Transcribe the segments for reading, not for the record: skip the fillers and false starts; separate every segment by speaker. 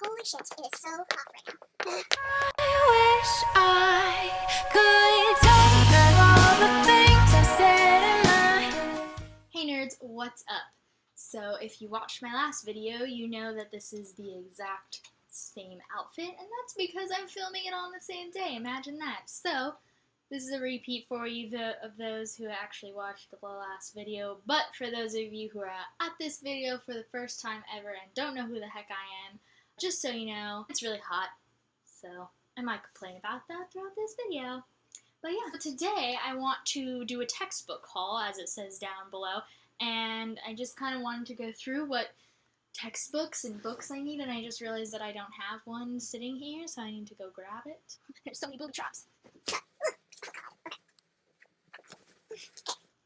Speaker 1: Holy shit, it is so hot right now.
Speaker 2: I wish I could take all the things I said in my...
Speaker 3: Hey nerds, what's up? So if you watched my last video, you know that this is the exact same outfit, and that's because I'm filming it on the same day. Imagine that. So this is a repeat for you of those who actually watched the last video, but for those of you who are at this video for the first time ever and don't know who the heck I am, just so you know, it's really hot, so I might complain about that throughout this video. But yeah, today I want to do a textbook haul, as it says down below, and I just kind of wanted to go through what textbooks and books I need, and I just realized that I don't have one sitting here, so I need to go grab it.
Speaker 1: There's so many booby traps.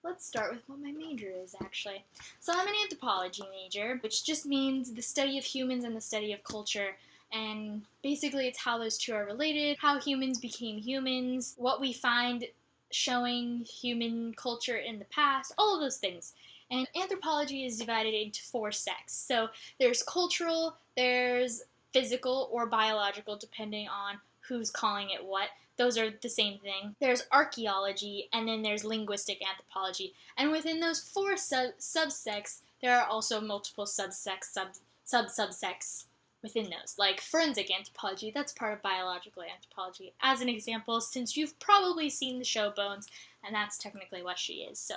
Speaker 3: Let's start with what my major is, actually. So I'm an anthropology major, which just means the study of humans and the study of culture. And basically it's how those two are related, how humans became humans, what we find showing human culture in the past, all of those things. And anthropology is divided into 4 sects. So there's cultural, there's physical or biological, depending on who's calling it what. Those are the same thing. There's archaeology, and then there's linguistic anthropology. And within those 4 subsects, there are also multiple subsects, sub-subsects within those. Like forensic anthropology, that's part of biological anthropology. As an example, since you've probably seen the show Bones, and that's technically what she is, so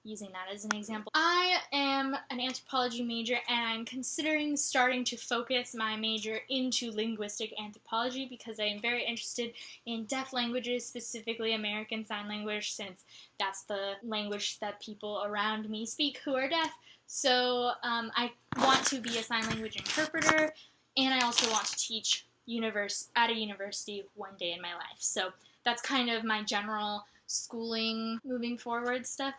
Speaker 3: using that as an example. I am an anthropology major, and I'm considering starting to focus my major into linguistic anthropology because I am very interested in deaf languages, specifically American Sign Language, since that's the language that people around me speak who are deaf. So I want to be a sign language interpreter, and I also want to teach at a university one day in my life. So that's kind of my general schooling moving forward stuff.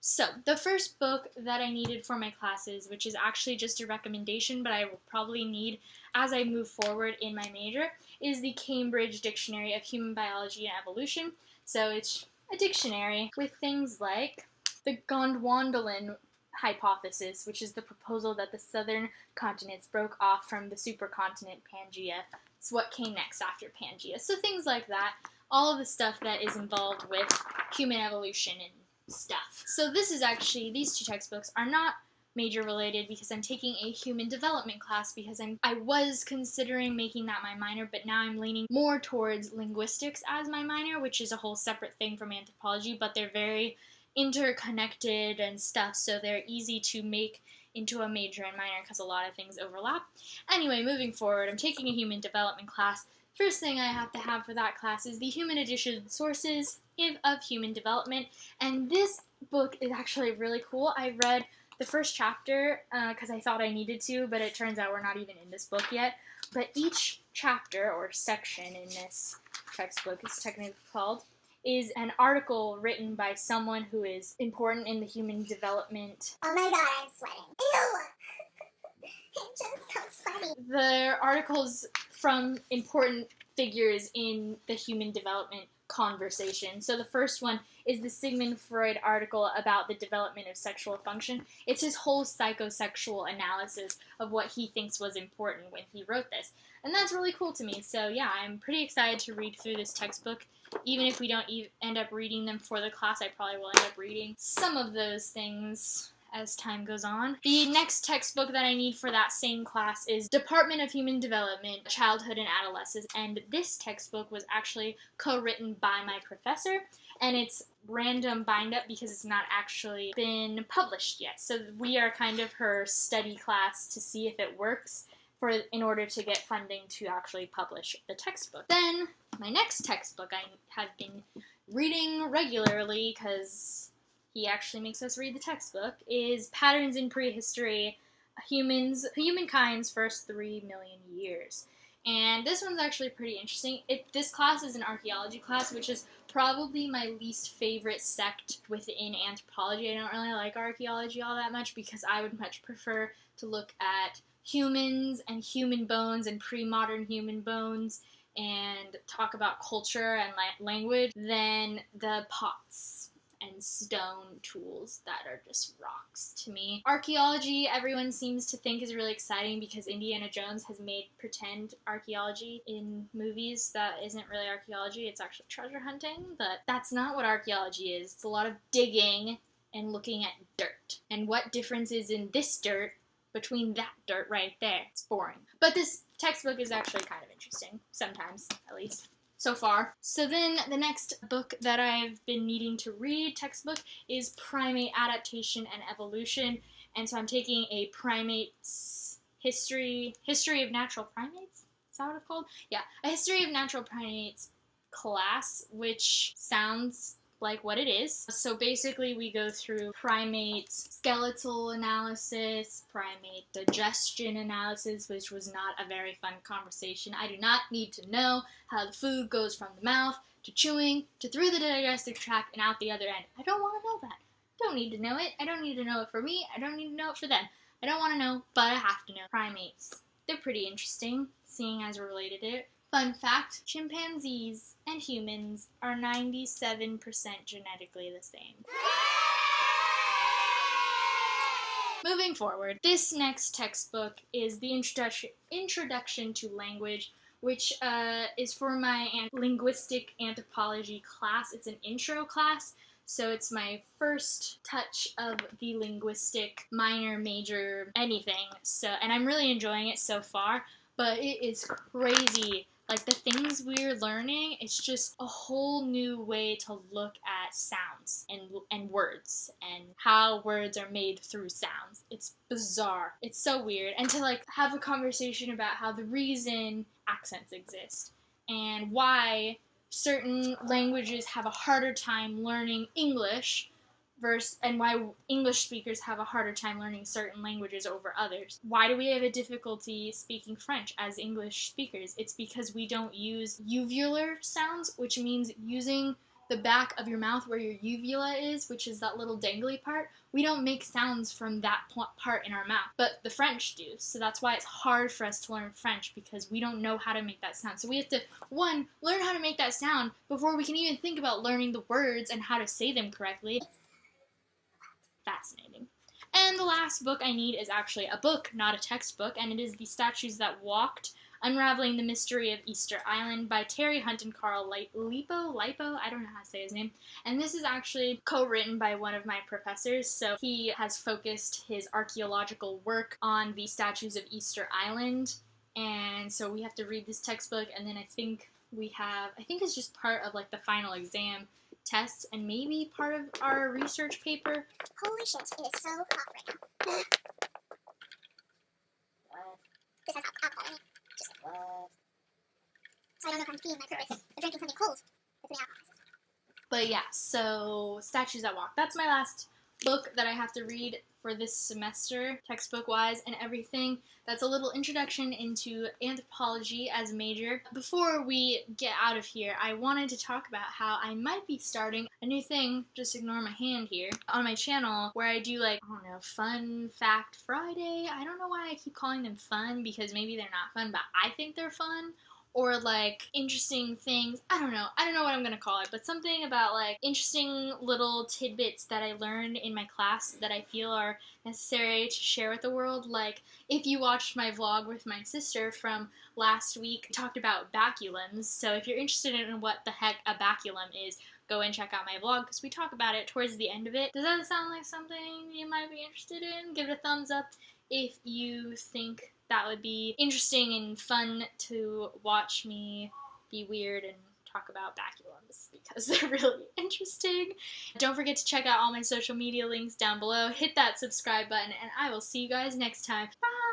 Speaker 3: So, the first book that I needed for my classes, which is actually just a recommendation, but I will probably need as I move forward in my major, is the Cambridge Dictionary of Human Biology and Evolution. So, it's a dictionary with things like the Gondwandelin hypothesis, which is the proposal that the southern continents broke off from the supercontinent Pangaea. It's what came next after Pangaea. So, things like that. All of the stuff that is involved with human evolution and stuff. So these 2 textbooks are not major related because I'm taking a human development class because I was considering making that my minor, but now I'm leaning more towards linguistics as my minor, which is a whole separate thing from anthropology, but they're very interconnected and stuff, so they're easy to make into a major and minor because a lot of things overlap. Anyway, moving forward, I'm taking a human development class. First thing I have to have for that class is the Human Edition Sources of Human Development, and this book is actually really cool. I read the first chapter because I thought I needed to, but it turns out we're not even in this book yet. But each chapter or section in this textbook, is technically called, is an article written by someone who is important in the human development.
Speaker 1: Oh my god, I'm sweating. Ew! It just sounds funny.
Speaker 3: They're articles from important figures in the human development conversation. So the first one is the Sigmund Freud article about the development of sexual function. It's his whole psychosexual analysis of what he thinks was important when he wrote this. And that's really cool to me. So yeah, I'm pretty excited to read through this textbook. Even if we don't end up reading them for the class, I probably will end up reading some of those things as time goes on. The next textbook that I need for that same class is Department of Human Development, Childhood and Adolescence, and this textbook was actually co-written by my professor, and it's random bind-up because it's not actually been published yet. So we are kind of her study class to see if it works in order to get funding to actually publish the textbook. Then, my next textbook I have been reading regularly because he actually makes us read the textbook, is Patterns in Prehistory, Humankind's First 3 Million Years. And this one's actually pretty interesting. This class is an archaeology class, which is probably my least favorite sect within anthropology. I don't really like archaeology all that much because I would much prefer to look at humans and human bones and pre-modern human bones and talk about culture and language than the pots and stone tools that are just rocks to me. Archaeology, everyone seems to think is really exciting because Indiana Jones has made pretend archaeology in movies that isn't really archaeology, it's actually treasure hunting, but that's not what archaeology is. It's a lot of digging and looking at dirt. And what difference is in this dirt between that dirt right there? It's boring. But this textbook is actually kind of interesting, sometimes, at least. So far. So then the next book that I've been needing to read, textbook, is Primate Adaptation and Evolution. And so I'm taking a primates history of natural primates? Is that what it's called? Yeah, a history of natural primates class, which sounds like what it is. So basically we go through primate skeletal analysis, primate digestion analysis, which was not a very fun conversation. I do not need to know how the food goes from the mouth to chewing to through the digestive tract and out the other end. I don't want to know that. I don't need to know it. I don't need to know it for me. I don't need to know it for them. I don't want to know, but I have to know. Primates. They're pretty interesting, seeing as we're related to it. Fun fact, chimpanzees and humans are 97% genetically the same. Moving forward, this next textbook is the Introduction to Language, which is for my linguistic anthropology class. It's an intro class, so it's my first touch of the linguistic minor, major, anything. And I'm really enjoying it so far, but it is crazy. Like, the things we're learning, it's just a whole new way to look at sounds and words and how words are made through sounds. It's bizarre. It's so weird. And to, like, have a conversation about how the reason accents exist and why certain languages have a harder time learning English and why English speakers have a harder time learning certain languages over others. Why do we have a difficulty speaking French as English speakers? It's because we don't use uvular sounds, which means using the back of your mouth where your uvula is, which is that little dangly part. We don't make sounds from that part in our mouth, but the French do. So that's why it's hard for us to learn French, because we don't know how to make that sound. So we have to, one, learn how to make that sound before we can even think about learning the words and how to say them correctly. Fascinating. And the last book I need is actually a book, not a textbook, and it is The Statues That Walked, Unraveling the Mystery of Easter Island by Terry Hunt and Carl Lipo, I don't know how to say his name. And this is actually co-written by one of my professors, so he has focused his archaeological work on the statues of Easter Island, and so we have to read this textbook, and then I think it's just part of, like, the final exam tests and maybe part of our research paper.
Speaker 1: Holy shit, it is so hot right now. This has alcohol in it. Just what? So I don't know if I'm peeing my purpose. I'm drinking something cold. It's alcohol.
Speaker 3: But yeah, so Statues That Walk. That's my last book that I have to read for this semester, textbook-wise and everything. That's a little introduction into anthropology as a major. Before we get out of here, I wanted to talk about how I might be starting a new thing, just ignore my hand here, on my channel where I do, like, I don't know, Fun Fact Friday. I don't know why I keep calling them fun, because maybe they're not fun, but I think they're fun. Or, like, interesting things. I don't know what I'm gonna call it, but something about, like, interesting little tidbits that I learned in my class that I feel are necessary to share with the world. Like, if you watched my vlog with my sister from last week, I talked about baculums, so if you're interested in what the heck a baculum is, go and check out my vlog, because we talk about it towards the end of it. Does that sound like something you might be interested in? Give it a thumbs up if you think that would be interesting and fun to watch me be weird and talk about baculums, because they're really interesting. Don't forget to check out all my social media links down below. Hit that subscribe button, and I will see you guys next time. Bye!